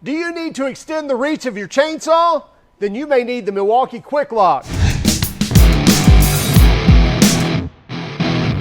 Do you need to extend the reach of your chainsaw? Then you may need the Milwaukee QUIK-LOK.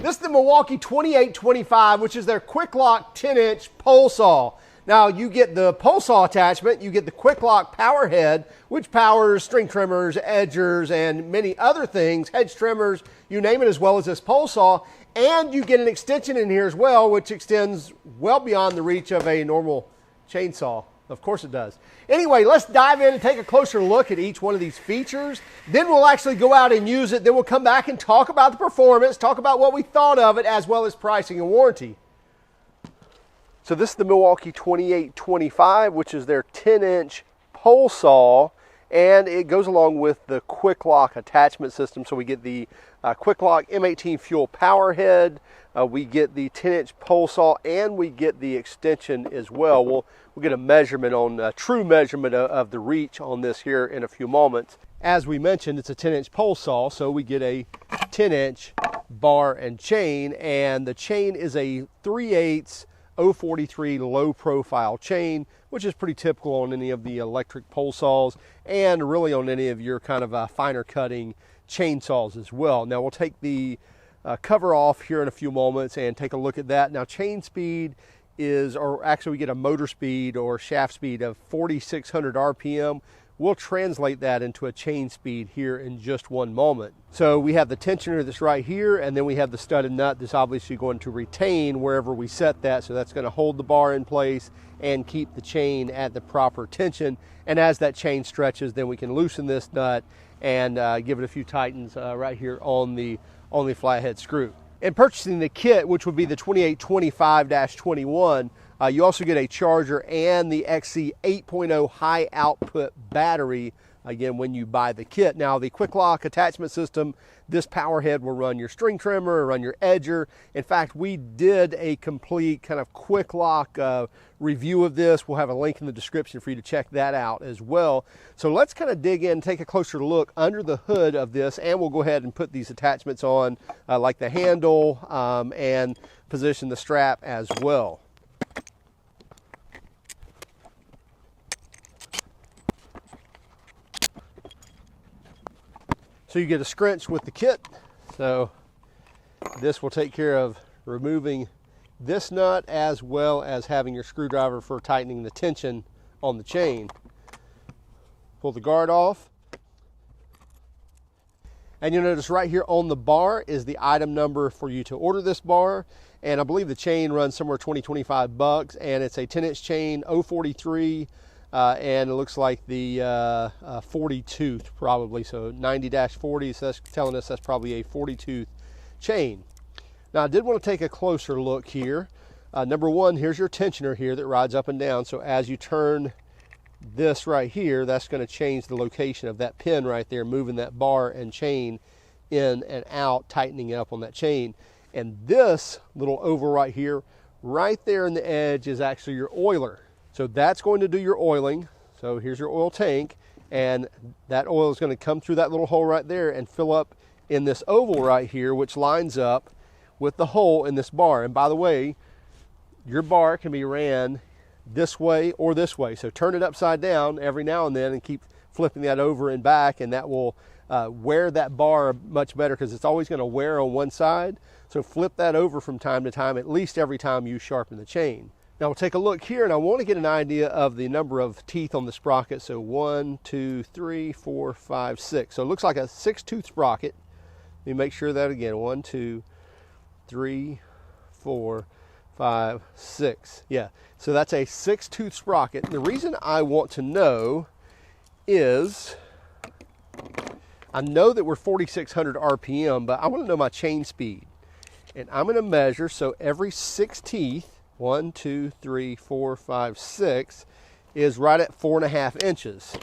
This is the Milwaukee 2825, which is their QUIK-LOK 10-inch pole saw. Now you get the pole saw attachment, you get the QUIK-LOK power head, which powers string trimmers, edgers, and many other things, hedge trimmers, you name it, as well as this pole saw. And you get an extension in here as well, which extends well beyond the reach of a normal chainsaw. Of course it does. Anyway, let's dive in and take a closer look at each one of these features. Then we'll actually go out and use it. Then we'll come back and talk about the performance, talk about what we thought of it, as well as pricing and warranty. So this is the Milwaukee 2825, which is their 10-inch pole saw, and it goes along with the QUIK-LOK attachment system. So we get the QUIK-LOK M18 fuel power head, we get the 10-inch pole saw, and we get the extension as well. We'll get a measurement on a true measurement of the reach on this here in a few moments. As we mentioned, it's a 10-inch pole saw, so we get a 10-inch bar and chain, and the chain is a 3/8 043 low profile chain, which is pretty typical on any of the electric pole saws and really on any of your kind of finer cutting chainsaws as well. Now we'll take the cover off here in a few moments and take a look at that. Now chain speed is, or actually we get a motor speed or shaft speed of 4,600 RPM. We'll translate that into a chain speed here in just one moment. So we have the tensioner that's right here, and then we have the studded nut that's obviously going to retain wherever we set that. So that's going to hold the bar in place and keep the chain at the proper tension. And as that chain stretches, then we can loosen this nut and give it a few tightens right here on the flathead screw. In purchasing the kit, which would be the 2825-21, you also get a charger and the XC 8.0 high output battery, again, when you buy the kit. Now the QUIK-LOK attachment system, this power head will run your string trimmer, run your edger. In fact, we did a complete kind of QUIK-LOK review of this. We'll have a link in the description for you to check that out as well. So let's kind of dig in, take a closer look under the hood of this, and we'll go ahead and put these attachments on, like the handle, and position the strap as well. So you get a scrunch with the kit. So this will take care of removing this nut as well as having your screwdriver for tightening the tension on the chain. Pull the guard off. And you'll notice right here on the bar is the item number for you to order this bar. And I believe the chain runs somewhere $20-25, and it's a 10-inch chain, 043. And it looks like the 40 tooth probably, so 90-40, so that's telling us that's probably a 40 tooth chain. Now I did want to take a closer look here. Number one, here's your tensioner here that rides up and down, so as you turn this right here, that's going to change the location of that pin right there, moving that bar and chain in and out, tightening it up on that chain. And this little oval right here, right there in the edge, is actually your oiler. So that's going to do your oiling. So here's your oil tank, and that oil is going to come through that little hole right there and fill up in this oval right here, which lines up with the hole in this bar. And by the way, your bar can be ran this way or this way. So turn it upside down every now and then and keep flipping that over and back, and that will wear that bar much better, because it's always going to wear on one side. So flip that over from time to time, at least every time you sharpen the chain. Now we'll take a look here, and I want to get an idea of the number of teeth on the sprocket. So 1, 2, 3, 4, 5, 6. So it looks like a 6-tooth sprocket. Let me make sure that again. 1, 2, 3, 4, 5, 6. Yeah, so that's a 6-tooth sprocket. The reason I want to know is, I know that we're 4,600 RPM, but I want to know my chain speed. And I'm going to measure, so every 6 teeth, 1, 2, 3, 4, 5, 6, is right at 4.5 inches.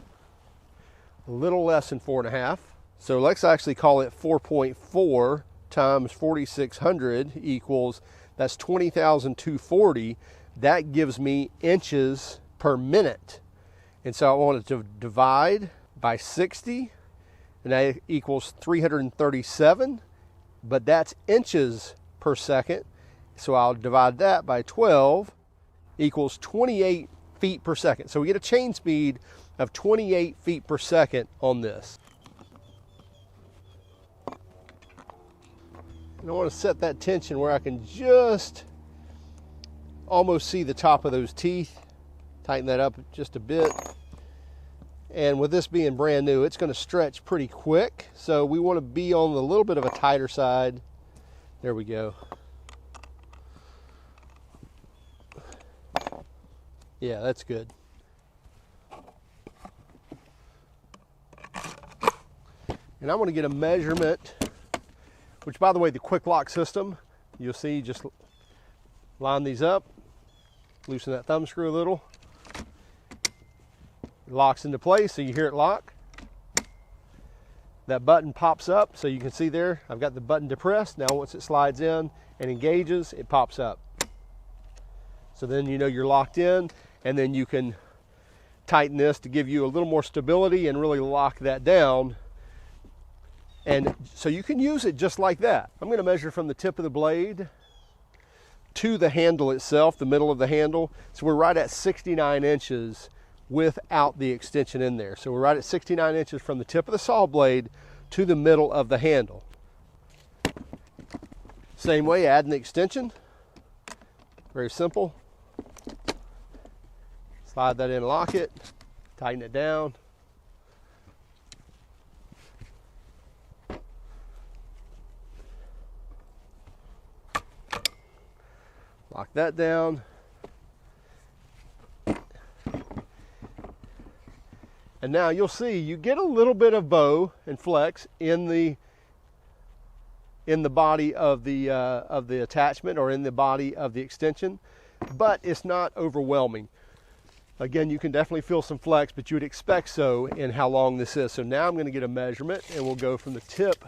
A little less than 4.5. So let's actually call it 4.4 times 4,600 equals, that's 20,240. That gives me inches per minute. And so I wanted to divide by 60, and that equals 337, but that's inches per second. So I'll divide that by 12, equals 28 feet per second. So we get a chain speed of 28 feet per second on this. And I want to set that tension where I can just almost see the top of those teeth. Tighten that up just a bit. And with this being brand new, it's going to stretch pretty quick. So we want to be on a little bit of a tighter side. There we go. Yeah, that's good. And I'm going to get a measurement, which, by the way, the QUIK-LOK system, you'll see, just line these up, loosen that thumb screw a little. It locks into place, so you hear it lock. That button pops up, so you can see there, I've got the button depressed. Now once it slides in and engages, it pops up. So then you know you're locked in, and then you can tighten this to give you a little more stability and really lock that down. And so you can use it just like that. I'm going to measure from the tip of the blade to the handle itself, the middle of the handle. So we're right at 69 inches without the extension in there. So we're right at 69 inches from the tip of the saw blade to the middle of the handle. Same way, adding the extension. Very simple. Slide that in, lock it, tighten it down. Lock that down. And now you'll see you get a little bit of bow and flex in the body of the attachment, or in the body of the extension, but it's not overwhelming. Again, you can definitely feel some flex, but you would expect so in how long this is. So now I'm going to get a measurement, and we'll go from the tip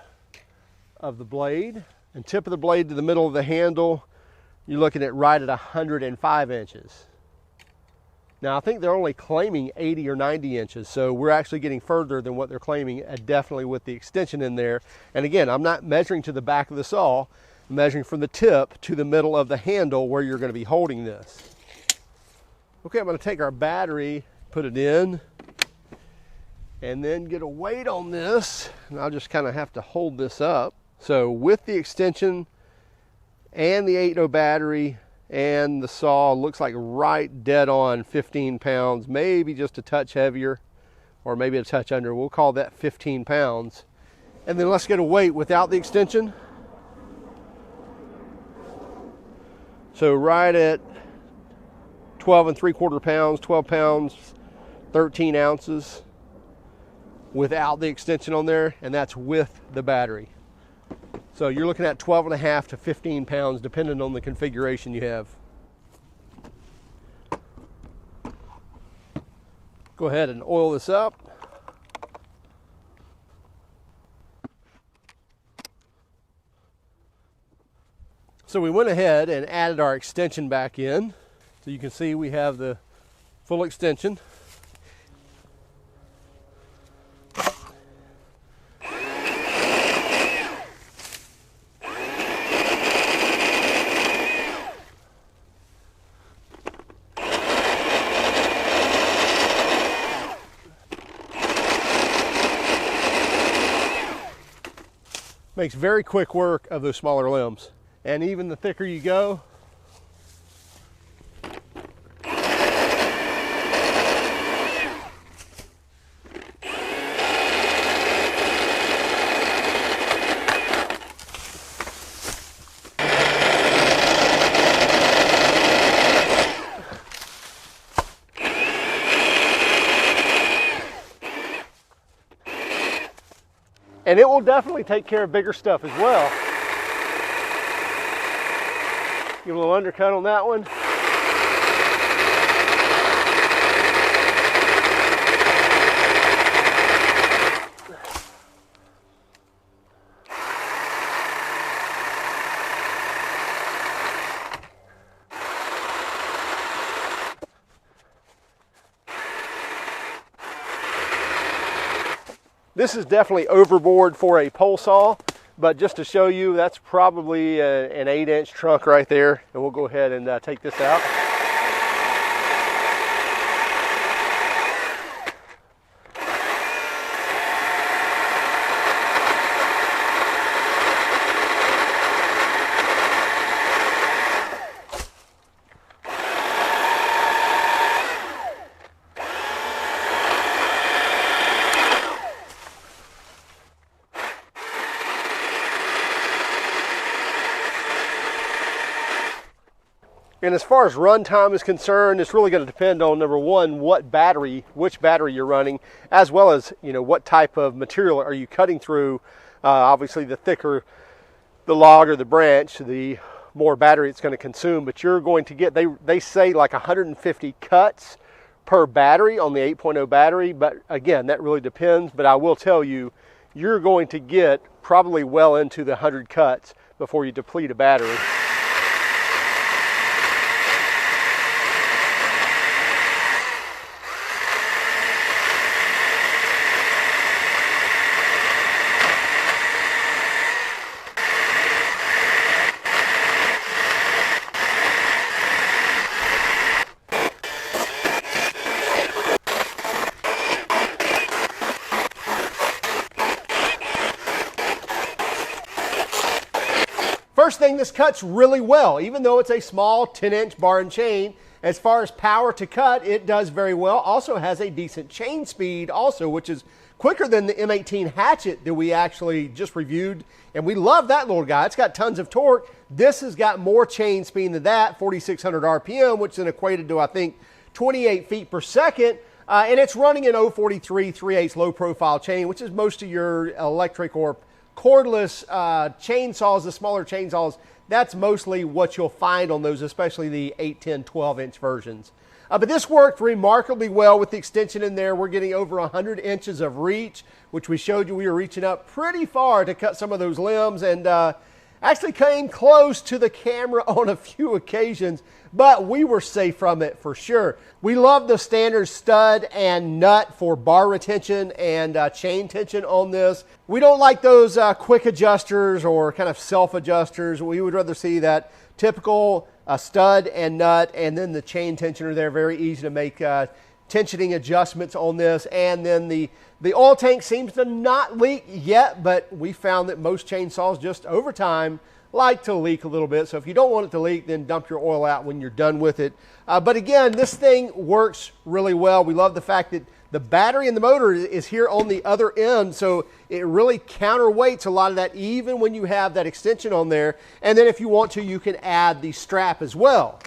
of the blade and tip of the blade to the middle of the handle. You're looking at right at 105 inches. Now I think they're only claiming 80 or 90 inches, so we're actually getting further than what they're claiming, definitely with the extension in there. And again, I'm not measuring to the back of the saw, I'm measuring from the tip to the middle of the handle where you're going to be holding this. Okay, I'm going to take our battery, put it in, and then get a weight on this, and I'll just kind of have to hold this up. So with the extension and the 8.0 battery and the saw, looks like right dead on 15 pounds, maybe just a touch heavier or maybe a touch under. We'll call that 15 pounds. And then let's get a weight without the extension. So right at 12 3/4 pounds, 12 pounds, 13 ounces without the extension on there, and that's with the battery. So you're looking at 12.5 to 15 pounds depending on the configuration you have. Go ahead and oil this up. So we went ahead and added our extension back in. So you can see we have the full extension. Makes very quick work of those smaller limbs. And even the thicker you go, and it will definitely take care of bigger stuff as well. Give a little undercut on that one. This is definitely overboard for a pole saw, but just to show you, that's probably an 8-inch trunk right there. And we'll go ahead and take this out. And as far as runtime is concerned, it's really going to depend on, number one, which battery you're running, as well as, you know, what type of material are you cutting through. Obviously, the thicker the log or the branch, the more battery it's going to consume. But you're going to get, they say like 150 cuts per battery on the 8.0 battery. But again, that really depends. But I will tell you, you're going to get probably well into the 100 cuts before you deplete a battery. First thing, this cuts really well. Even though it's a small 10-inch bar and chain, as far as power to cut, it does very well. Also has a decent chain speed also, which is quicker than the M18 hatchet that we actually just reviewed. And we love that little guy. It's got tons of torque. This has got more chain speed than that, 4,600 RPM, which is equated to, I think, 28 feet per second. And it's running an 043 3/8 low profile chain, which is most of your electric or cordless chainsaws, the smaller chainsaws. That's mostly what you'll find on those, especially the 8, 10, 12-inch versions. But this worked remarkably well with the extension in there. We're getting over 100 inches of reach, which we showed you we were reaching up pretty far to cut some of those limbs, and actually came close to the camera on a few occasions, but we were safe from it for sure. We love the standard stud and nut for bar retention and chain tension on this. We don't like those quick adjusters or kind of self-adjusters. We would rather see that typical stud and nut, and then the chain tensioner there. Very easy to make tensioning adjustments on this. And then the oil tank seems to not leak yet, but we found that most chainsaws just over time like to leak a little bit. So if you don't want it to leak, then dump your oil out when you're done with it. But again, this thing works really well. We love the fact that the battery and the motor is here on the other end, so it really counterweights a lot of that, even when you have that extension on there. And then if you want to, you can add the strap as well.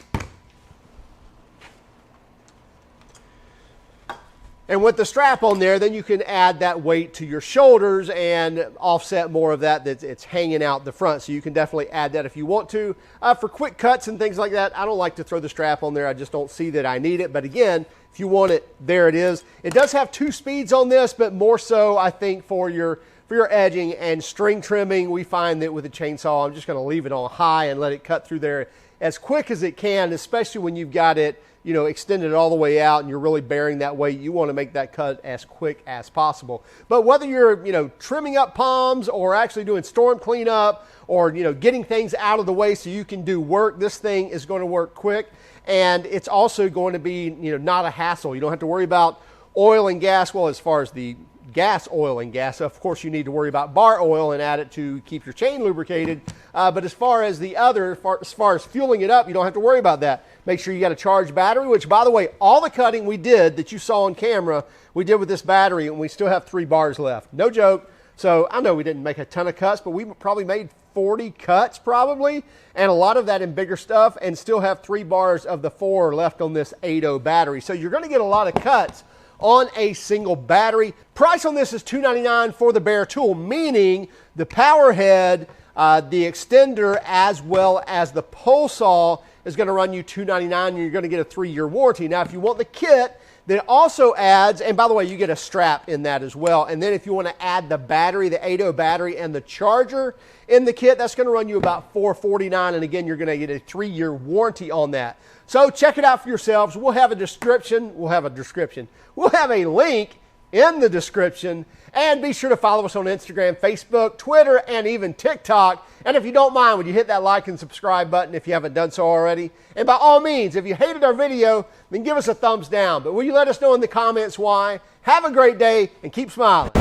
And with the strap on there, then you can add that weight to your shoulders and offset more of that it's hanging out the front. So you can definitely add that if you want to. For quick cuts and things like that, I don't like to throw the strap on there. I just don't see that I need it. But again, if you want it, there it is. It does have 2 speeds on this, but more so, I think, for your edging and string trimming. We find that with a chainsaw, I'm just going to leave it on high and let it cut through there as quick as it can, especially when you've got it, you know, extended all the way out and you're really bearing that weight. You want to make that cut as quick as possible. But whether you're, you know, trimming up palms or actually doing storm cleanup or, you know, getting things out of the way so you can do work, this thing is going to work quick. And it's also going to be, you know, not a hassle. You don't have to worry about oil and gas. Well, as far as the gas, oil and gas, of course you need to worry about bar oil and add it to keep your chain lubricated. But as far as the other, as far as fueling it up, you don't have to worry about that. Make sure you got a charged battery, which, by the way, all the cutting we did that you saw on camera, we did with this battery, and we still have 3 bars left. No joke. So I know we didn't make a ton of cuts, but we probably made 40 cuts probably, and a lot of that in bigger stuff, and still have 3 bars of the 4 left on this 8.0 battery. So you're going to get a lot of cuts on a single battery. Price on this is $299 for the bare tool, meaning the power head, the extender, as well as the pole saw is going to run you $299, and you're going to get a 3-year warranty. Now, if you want the kit, that also adds, and by the way, you get a strap in that as well. And then if you want to add the battery, the 8.0 battery and the charger in the kit, that's going to run you about $449. And again, you're going to get a 3-year warranty on that. So check it out for yourselves. We'll have a description. We'll have a link in the description. And be sure to follow us on Instagram, Facebook, Twitter, and even TikTok. And if you don't mind, would you hit that like and subscribe button if you haven't done so already? And by all means, if you hated our video, then give us a thumbs down. But will you let us know in the comments why? Have a great day and keep smiling.